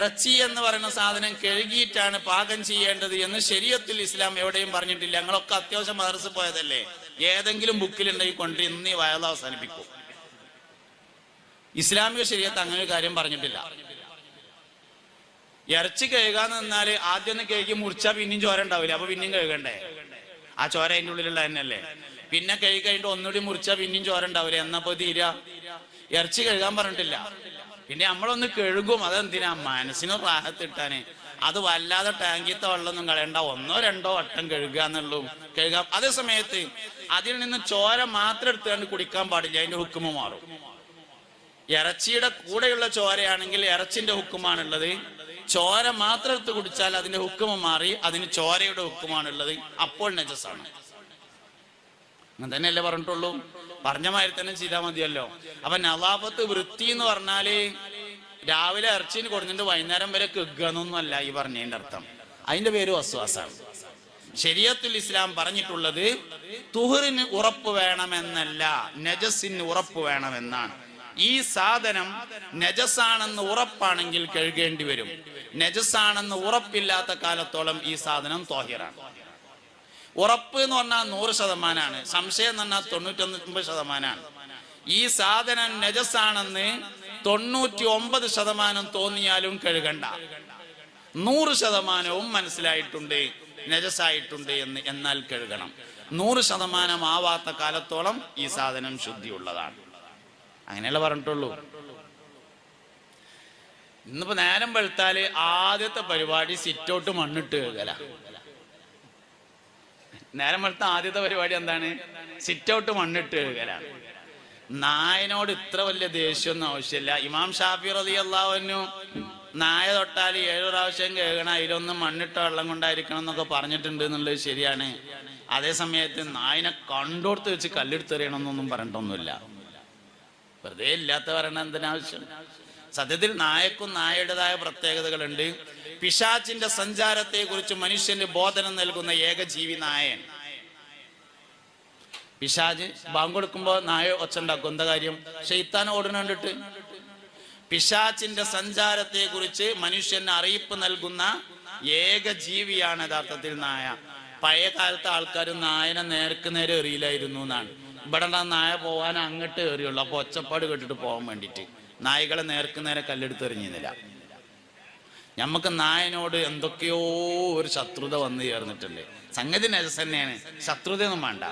ഇറച്ചി എന്ന് പറയുന്ന സാധനം കഴുകിയിട്ടാണ് പാകം ചെയ്യേണ്ടത് എന്ന് ശരീഅത്തുൽ ഇസ്ലാം എവിടെയും പറഞ്ഞിട്ടില്ല. ഞങ്ങളൊക്കെ അത്യാവശ്യം മദ്രസ പോയതല്ലേ, ഏതെങ്കിലും ബുക്കിലുണ്ടെങ്കിൽ കൊണ്ട് ഇന്ന് ഈ വയൽ അവസാനിപ്പിക്കും. ഇസ്ലാമിക ശരീഅത്ത് അങ്ങനെ ഒരു കാര്യം പറഞ്ഞിട്ടില്ല. ഇറച്ചി കഴുകാന്ന് നിന്നാല് ആദ്യം ഒന്ന് കഴുകി മുറിച്ചാൽ പിന്നെയും ചോര ഉണ്ടാവില്ല, അപ്പൊ പിന്നെയും കഴുകണ്ടേ? ആ ചോര അതിൻ്റെ ഉള്ളിലുള്ള തന്നെയല്ലേ. പിന്നെ കഴുകി കഴിഞ്ഞിട്ട് ഒന്നുകൂടി മുറിച്ചാൽ പിന്നെയും ചോര ഉണ്ടാവില്ല, എന്നപ്പോ തീരാ. ഇറച്ചി കഴുകാൻ പറഞ്ഞിട്ടില്ല. പിന്നെ നമ്മളൊന്ന് കഴുകും, അതെന്തിനാ? മനസ്സിന് റാഹത്തിട്ടാന്. അത് വല്ലാതെ ടാങ്കിത്തെ വെള്ളമൊന്നും കളയണ്ട, 1-2 വട്ടം കഴുകുക എന്നുള്ളൂ. കഴുകാം. അതേ സമയത്ത് അതിൽ നിന്ന് ചോര മാത്രം എടുത്തുകൊണ്ട് കുടിക്കാൻ പാടില്ല, അതിന്റെ ഹുക്കുമ മാറും. ഇറച്ചിയുടെ കൂടെയുള്ള ചോരയാണെങ്കിൽ ഇറച്ചിന്റെ ഹുക്കുമാണുള്ളത്. ചോര മാത്രം എടുത്ത് കുടിച്ചാൽ അതിന്റെ ഹുക്കുമ മാറി, അതിന് ചോരയുടെ ഹുക്കുമാണുള്ളത്. അപ്പോൾ നജസാണ്. അങ്ങനെ തന്നെയല്ലേ പറഞ്ഞിട്ടുള്ളൂ. പറഞ്ഞ മാതിരി തന്നെ ചെയ്താൽ മതിയല്ലോ. അപ്പൊ നവാഫത്ത് വൃത്തി എന്ന് പറഞ്ഞാല് രാവിലെ ഇറച്ചിന് കൊടുത്തിട്ട് വൈകുന്നേരം വരെ കെഗ്ഗന്നൊന്നും അല്ല ഈ പറഞ്ഞതിന്റെ അർത്ഥം. അതിന്റെ പേര് വസ്വാസാണ്. ശരീഅത്തുൽ ഇസ്ലാം പറഞ്ഞിട്ടുള്ളത് തുഹറിന് ഉറപ്പ് വേണമെന്നല്ല, നജസിന് ഉറപ്പ് വേണമെന്നാണ്. ഈ സാധനം നജസാണെന്ന് ഉറപ്പാണെങ്കിൽ കഴുകേണ്ടി വരും. നജസാണെന്ന് ഉറപ്പില്ലാത്ത കാലത്തോളം ഈ സാധനം ത്വാഹിറാണ്. ഉറപ്പ് എന്ന് പറഞ്ഞാൽ 100%, സംശയം എന്ന് പറഞ്ഞാൽ 99%. ഈ സാധനം നജസാണെന്ന് 99% തോന്നിയാലും കഴുകണ്ട. 100% മനസ്സിലായിട്ടുണ്ട് നജസായിട്ടുണ്ട് എന്ന്, എന്നാൽ കഴുകണം. 100% ആവാത്ത കാലത്തോളം ഈ സാധനം ശുദ്ധിയുള്ളതാണ്. അങ്ങനെയല്ല പറഞ്ഞിട്ടുള്ളൂ. ഇന്നിപ്പോ നേരം വെളുത്താല് ആദ്യത്തെ പരിപാടി സിറ്റൗട്ട് മണ്ണിട്ട് കഴുകല. നേരം വെളുത്ത ആദ്യത്തെ പരിപാടി എന്താണ്? സിറ്റൗട്ട് മണ്ണിട്ട് കഴുകലാണ്. നായനോട് ഇത്ര വലിയ ദേഷ്യമൊന്നും ആവശ്യമില്ല. ഇമാം ഷാഫി റളിയല്ലാഹു അൻഹു നായ തൊട്ടാൽ 7 പ്രാവശ്യം കഴുകണം, അതിലൊന്നും മണ്ണിട്ട വെള്ളം കൊണ്ടായിരിക്കണം എന്നൊക്കെ പറഞ്ഞിട്ടുണ്ട് എന്നുള്ളത് ശരിയാണ്. അതേ സമയത്ത് നായനെ കണ്ടോടത്ത് വെച്ച് കല്ലെടുത്തെറിയണമെന്നൊന്നും പറഞ്ഞിട്ടൊന്നുമില്ല. വെറുതെ ഇല്ലാത്ത പറയണ എന്തിനാവശ്യം? സത്യത്തിൽ നായക്കും നായയുടേതായ പ്രത്യേകതകളുണ്ട്. പിശാചിന്റെ സഞ്ചാരത്തെ കുറിച്ച് മനുഷ്യന് ബോധനം നൽകുന്ന ഏക ജീവി നായൻ. പിശാച് ബാങ്ക് കൊടുക്കുമ്പോ നായ ഒച്ച ഉണ്ടാക്കും. എന്താ കാര്യം? ശൈത്താൻ ഓടുന്ന കണ്ടിട്ട്. പിശാചിന്റെ സഞ്ചാരത്തെ കുറിച്ച് മനുഷ്യന് അറിയിപ്പ് നൽകുന്ന ഏക ജീവിയാണ് യഥാർത്ഥത്തിൽ നായ. പഴയ കാലത്തെ ആൾക്കാർ നായനെ നേർക്ക് നേരെ എറിയില്ലായിരുന്നു എന്നാണ്. ഇവിടെ നായ പോകാൻ അങ്ങോട്ട് എറിയുള്ളൂ. അപ്പൊ ഒച്ചപ്പാട് കേട്ടിട്ട് പോകാൻ വേണ്ടിയിട്ട് നായകളെ നേർക്ക് നേരെ കല്ലെടുത്തെറിഞ്ഞിരുന്നില്ല. നമുക്ക് നായനോട് എന്തൊക്കെയോ ഒരു ശത്രുത വന്നു ചേർന്നിട്ടുണ്ട്. സംഗതി നജസ് തന്നെയാണ്, ശത്രുതയൊന്നും വേണ്ട.